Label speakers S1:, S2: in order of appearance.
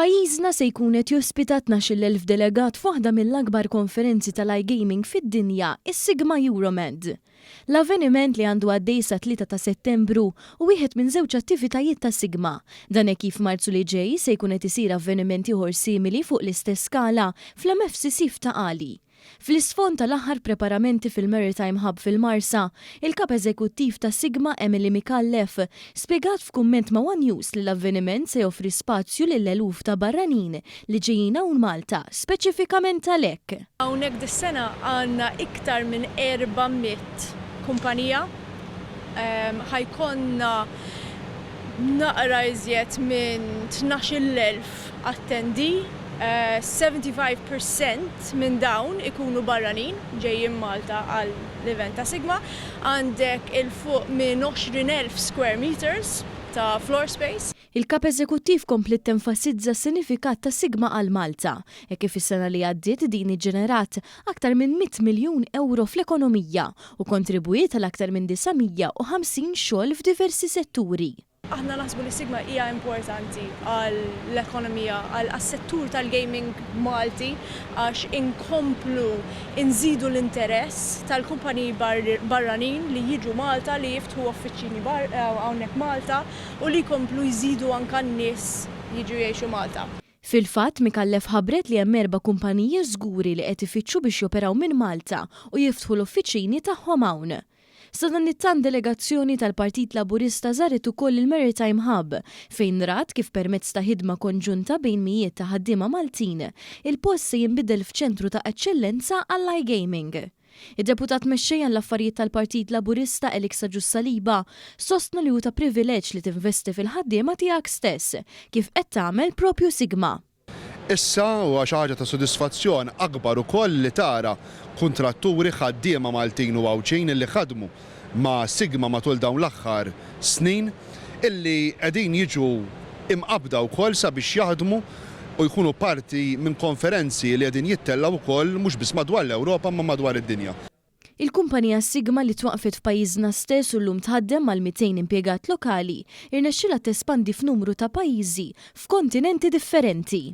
S1: Pajjiżna se jkun qed jospita 12,000 delegat f'waħda mill-akbar konferenzi tal-iGaming fid-dinja, is-Sigma Euromed. L-avveniment li għandu għaddej sa 3 ta' Settembru u wieħed minn żewġ attivitajiet ta' Sigma. Dan hekk kif Marzu li ġej se jkun qed isir avveniment ieħor simili fuq l-istess skala fl-MFCC f'Taqali. Fl-isfond tal-aħħar preparamenti fil-Maritime Hub fil-Marsa, il-kap eżekuttiv ta' Sigma Emily Mikallef spjegat f'kumment ma' One News li l-avveniment se joffri spazju lill-eluf ta' barranin li ġejjin hawn Malta, speċifikament għalhekk.
S2: Hawnhekk dis-sena għandna iktar minn 400 kumpanija, ħajkonna naqra iżjed minn 12,000 attendi. 75% minn dawn ikunu barranin ġejjin Malta għal l-event ta' Sigma. Għandek il-fuq minn 20,000 square meters ta' floor space.
S1: Il-kap eżekuttiv komplet tenfasizza s-sinifikat ta' Sigma għal Malta, e kif is-sena li għaddiet din iġġenerat aktar minn 100 miljun euro fl-ekonomija u kontribwiet għal aktar minn 950 xogħol f'diversi setturi.
S2: Aħna naħsbu li Sigma hija importanti għall-ekonomija, għall-settur tal-gaming Malti għax inkomplu inżidu l-interess tal-kumpaniji barranin li jiġu Malta li jiftħu uffiċċini hawnhekk Malta u li jkomplu jżidu anke n-nies jiġu jgħixu Malta.
S1: Fil-fatt Mikallef ħabbret li hemm 4 kumpaniji żguri li qed ifittxu biex joperaw minn Malta u jiftħu l-uffiċċini tagħhom hawn. Sa dan it-tan delegazzjoni tal-Partit Laburista żaret ukoll il-Maritime Hub fejn rat kif permezz ta' ħidma konġunta bejn mijiet ta' ħaddiema Maltin il-post se jinbidel f'ċentru ta' eċċellenza għall-iGaming. Id-deputat mexxejja l-affarijiet tal-Partit Laburista Eliksa Ġussaliba sostna li hu ta' privileġġ li tinvesti fil-ħaddiema tiegħek stess kif qed tagħmel propju Sigma.
S3: Issa huwa xi ħaġa ta' sodisfazzjon akbar ukoll li tara kuntratturi ħaddiema Maltin u għawċin illi ħadmu ma' Sigma matul dawn l-aħħar snin illi qegħdin jiġu imqabda wkoll sabiex jaħdmu u jkunu parti minn konferenzi li qegħdin jittellaw ukoll mhux biss madwar l-Ewropa ma madwar id-dinja.
S1: Il-kumpanija Sigma li twaqfet f'pajjiżna stess u llum tħaddem mal-200 impjegat lokali irnexxilha tespandi f'numru ta' pajjiżi f'kontinenti differenti.